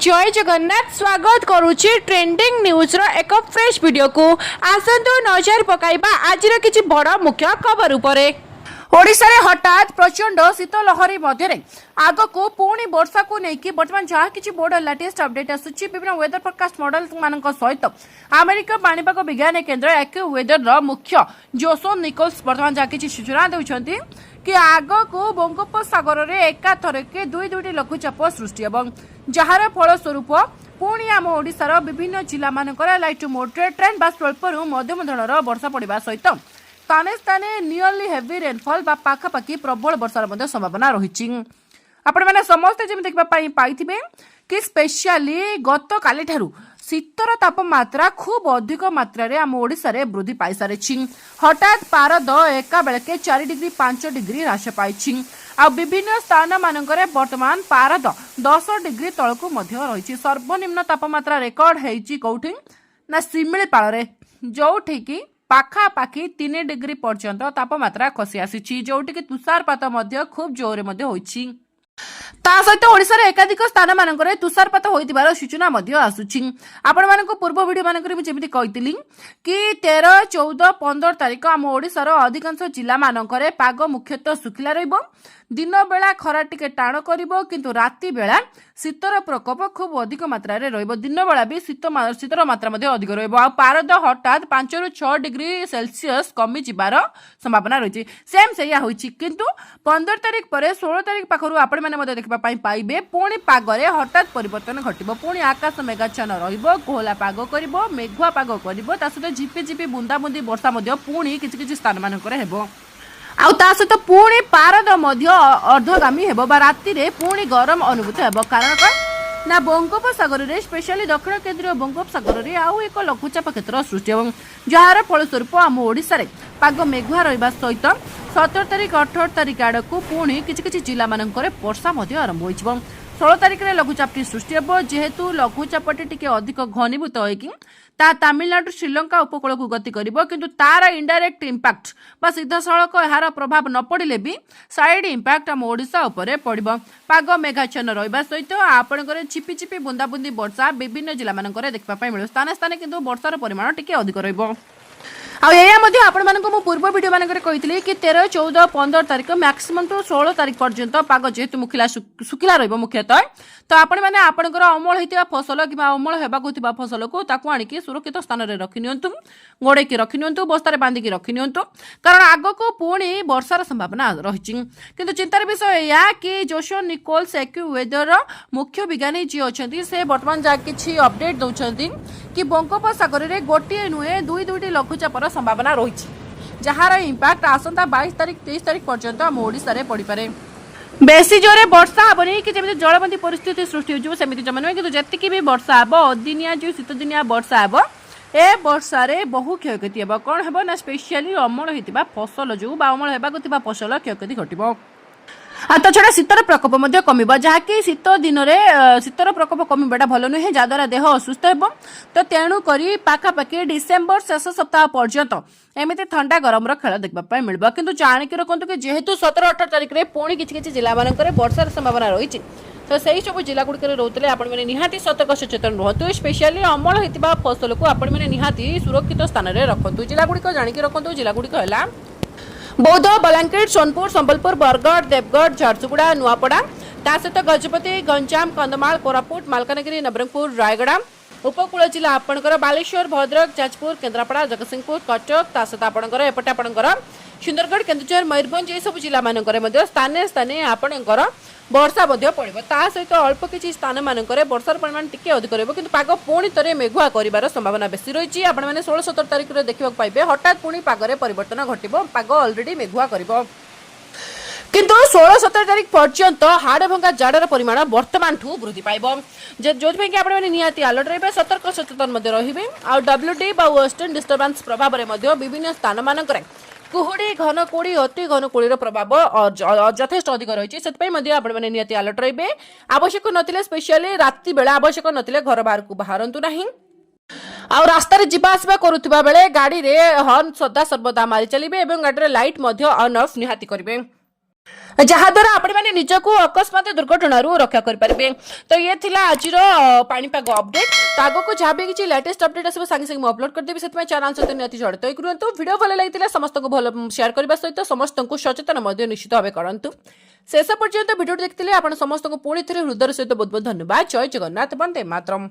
जय जगन्नाथ स्वागत करुछि trending news रो एक फ्रेश वीडियो को आसंतु नजर पकाइबा आज किछि बड़ मुख्य खबर उपरे। ओडिशा रे हठात प्रचंड शीत लहरी मध्य आग को पुणी वर्षा को लेकिन बर्तमान जहाँ किसी बड़ लेटेस्ट अपडेट आसूची विभिन्न वेदर फोरकास्ट मॉडल मान सहित अमेरिका पाणीपाग विज्ञान केन्द्र एक्यू वेदर मुख्य जोसन निकोल्स बर्तमान जहाँ किसी सूचना देउछंती कि आग को बंगोपसागर में एकाथरके दुईटी लघुचाप सृष्टि जार फलस्वरूप पुणी आम ओडिशार विभिन्न जिला मानकर लाइट टू मॉडरेट ट्रेंड बा स्वल्परू मध्यम धरणर वर्षा पड़ा सहित स्थाने स्थाने नियरली हेवी रेनफॉल बा पाखापाखि प्रबल वर्षार संभावना रही। आपण मैंने समस्ते जमी देखा पाई कि स्पेशली गत काली ठारू शीतर तापमात्रा खूब अधिक मात्रा रे आम ओडिशा रे वृद्धि पाई सारी। हठात पारद एका बेलके 4 डिग्री 5 डिग्री ह्रास पाई आ विभिन्न स्थान मानकरे वर्तमान पारद 10 डिग्री तलकू मध्य रही। सर्वनिम्न तापमात्रा रेकर्ड हेची कौठी ना शिमिलीपाल रे जोठी की पाखापाखि 3 डिग्री पर्यंत तापमात्रा खसी आसी जोठी की तुषारपात मध्य खूब जोरे मध्य होईची। ता सहित ओडिशा रे एकाधिक स्थान मानकरे तुषारपात होइतिबार सूचना मध्य आसुछि। आपण मानको पूर्व वीडियो मानकरे मु जेमिति कहितली कि 13, 14, 15 तारिख आम ओडिशार अधिकांश जिला मानकरे पाग मुख्यतः सुखिला रहिबो। दिन बेला खरा टिके टाण करिवो किंतु राति बेला शीतर प्रकोप खूब अधिक मात्रा रे रहिबो। दिन बेला भी शीतर मात्रा मध्ये अधिक रहिबो आ पारद हठात 5 रु 6 डिग्री सेल्सियस कमी जिबार संभावना रहिछि। सेम सेया होइछि किंतु 15 तारिख परे 16 तारिख पाखरु आपण माने मध्ये देखबा पई पाइबे पुणी पागरे हठात परिवर्तन घटिबो। पुणी आकाश मेघाच्छन्न रहिबो, कोहला पाग करिवो, मेघुआ पाग करिवो, ता सहित झिपि झिपि बुंदा बुंदी वर्षा मध्ये पुणी किछि किछि स्थान मानकरे हेबो। आउ ता सहित पुणी पारद मध्य अर्धगामी हेबो बा राति रे पुणी गरम अनुभूत हेबो। कारण कौन ना बंगोपसागर रे स्पेशली दक्षिण केंद्रीय बंगोपसागर रे आउ एक लघुचाप क्षेत्र सृष्टि जार फलस्वरूप आम ओडिशा रे पाग मेघुआ रहिबा सहित 17 तारिख 18 तारिख आड़क पुणी किछि जिला मानकरे वर्षा मध्य आरंभ होइछिबो। 16 तारिख रे लघुचापटी सृष्टि हेबो जेहेतु लघुचापटी टिके अधिक घनीभूत होइकि ता तमिलनाडु श्रीलंका उपकूल को गति करिवो किंतु तार इनडायरेक्ट इंपैक्ट बा सीधा सड़क यार प्रभाव न पड़िले भी साइड इंपैक्ट आम ओडिशा उपरे पड़िबो। पाग मेघाच्छन्न रहिबा सहित आपणकर छिपि छिपि बुंदा बुंदी वर्षा विभिन्न जिला मानकरे देखबा पई मिलियो। स्थाने स्थाने किंतु वर्षार परिमाण टिके अधिक रहिबो। पूर्व वीडियो मानक कि 13, 14, 15 तारिख मैक्सिमम टू 16 तारिख पर्यंत पाग जेहेतु सुखिला रहिबो मुख्यतः तो आपण माने आपणकर अमल होइतिबा फसल कि अमल हेबाकु थिबा फसल को ताकू आनिकी सुरक्षित स्थान रे रखि नियंतु, गोड़े की रखि नियंतु, बस्तारे बांधी की रखि नियंतु कारण आगो को पुणी वर्षार संभावना रहिछि। किंतु चिंतार विषय या कि जोसन निकोल्स एक्यू वेदर मुख्य विज्ञानी जी अछंती से वर्तमान जा किछि अपडेट दउछंती कि बंगोपसागर रे गोटिए नुहे दुईटी लघुचापर संभावना रही जार इंपैक्ट आसंता 22 तारिख 23 तारिख पर्यंत आम ओडिशा रे पड़ी पारे। बेसी जोरे वर्षा हेनी कि जमी जलबंदी परिस्थिति सृष्टि होती जमा नुहे कि जी भी वर्षा हे अदिनिया जो शीत दिनिया वर्षा हे ए वर्षा रे बहु क्षयक्षति हे कौन हे ना स्पेशली अमल होता फसल जो अमल होगा फसल क्षयक्षति घटो। तो छड़ा शीतर प्रकोप कम जहाँकि शीत दिन में शीतर प्रकोप कमिबाटा भल नुहे जहाद्वारा देह असुस्थ हो तो तेणु करी पाखापाखि डिसेम्बर शेष सप्ताह पर्यंत एमती ठंडा गरम खेल देखा मिल कि जाणिकी रखु कि जेहेतु 17-18 तारिख में पुणी किसी जिला मान वर्षार संभावना रही तो सही सब जिला गुड़िक रोते आपने निहाती सतर्क सचेतन रुहतु। स्पेशली अमल होता फसल को आपने निहाती सुरक्षित स्थान में रखु। जिला गुड़िक जाणिकी रखु। जिला गुड़िक है बौद्ध, बलांगीर, सोनपुर, संबलपुर, बरगढ़, देवगढ़, झारसुगुड़ा, नुआपड़ा ता सहित गजपति, गंजाम, कंधमाल, कोरापुट, मालकानगिरी, नवरंगपुर, रायगड़ा उपकूल जिला आपणकर बालेश्वर, भद्रक, जाजपुर, केन्द्रापड़ा, जगतसिंहपुर, कटक ता सहित आपणकर एपटे आपणकर सुंदरगढ़, केन्दुझर, मयूरभंज ये सब जिला मानकरे मध्ये स्थाने स्थाने आपणकर वर्षा मध्य पड़िबो। ता सहित अल्प किछि स्थान मानकरे वर्षार परिमाण टिके अधिक रहइबो किंतु पाग पुणी तरे मेघुआ करिवार संभावना बेसी रहिछि। आपण माने 16-17 तारिख रे देखिबा पाइबे हठात पुणी पागरे परिवर्तन घटिबो, पाग ऑलरेडी मेघुआ करिवो किंतु 16-17 तारिख पर्यंत हाड़ भंगा जाड़र परिमाण वर्तमान ठू वृद्धि पाइबो जो कि आपण माने निहाती अलर्ट रहिबे, सतर्क सचेतन मध्ये रहिबे। आ डब्ल्यूडी बा वेस्टर्न डिस्टर्बेंस प्रभाव रे मध्ये विभिन्न स्थान मानकरे कुहुड़ी घन कुड़ी अति घन कुड़ीर प्रभाव यथेष्ट अधिक रही है निहाती अलर्ट रे। आवश्यक नथिले स्पेशली राति बेला आवश्यक नथिले घर बाहर को बाहरंतु नहीं। आउ रास्ता रे जिबा आसबा करुथिबा बेले गाड़ी रे हॉर्न सदा सर्वदा मारी चलिबे एवं गाड़ी रे लाइट मध्य ऑन ऑफ निहाती करिवे। जहाद्वारा आपण मैंने निजक अकस्मात दुर्घटना रक्षा करेंगे। तो ये थिला आज पाणीपाग अपडेट। तो आग को जहाँ भी किसी लेटेस्ट अपडेट आसो सागे सागे अपलोड करदेवी से चैनल सहित निहती जड़ित होई रुहतु। वीडियो भल लगी समस्त को भल शेयर करने सहित समस्त को सचेतन निश्चित भाव करूँ। शेष पर्यंत वीडियो देखते आप समस्त को पुणी थे हृदय सहित बहुत बहुत धन्यवाद। जय जगन्नाथ, वंदे मातरम।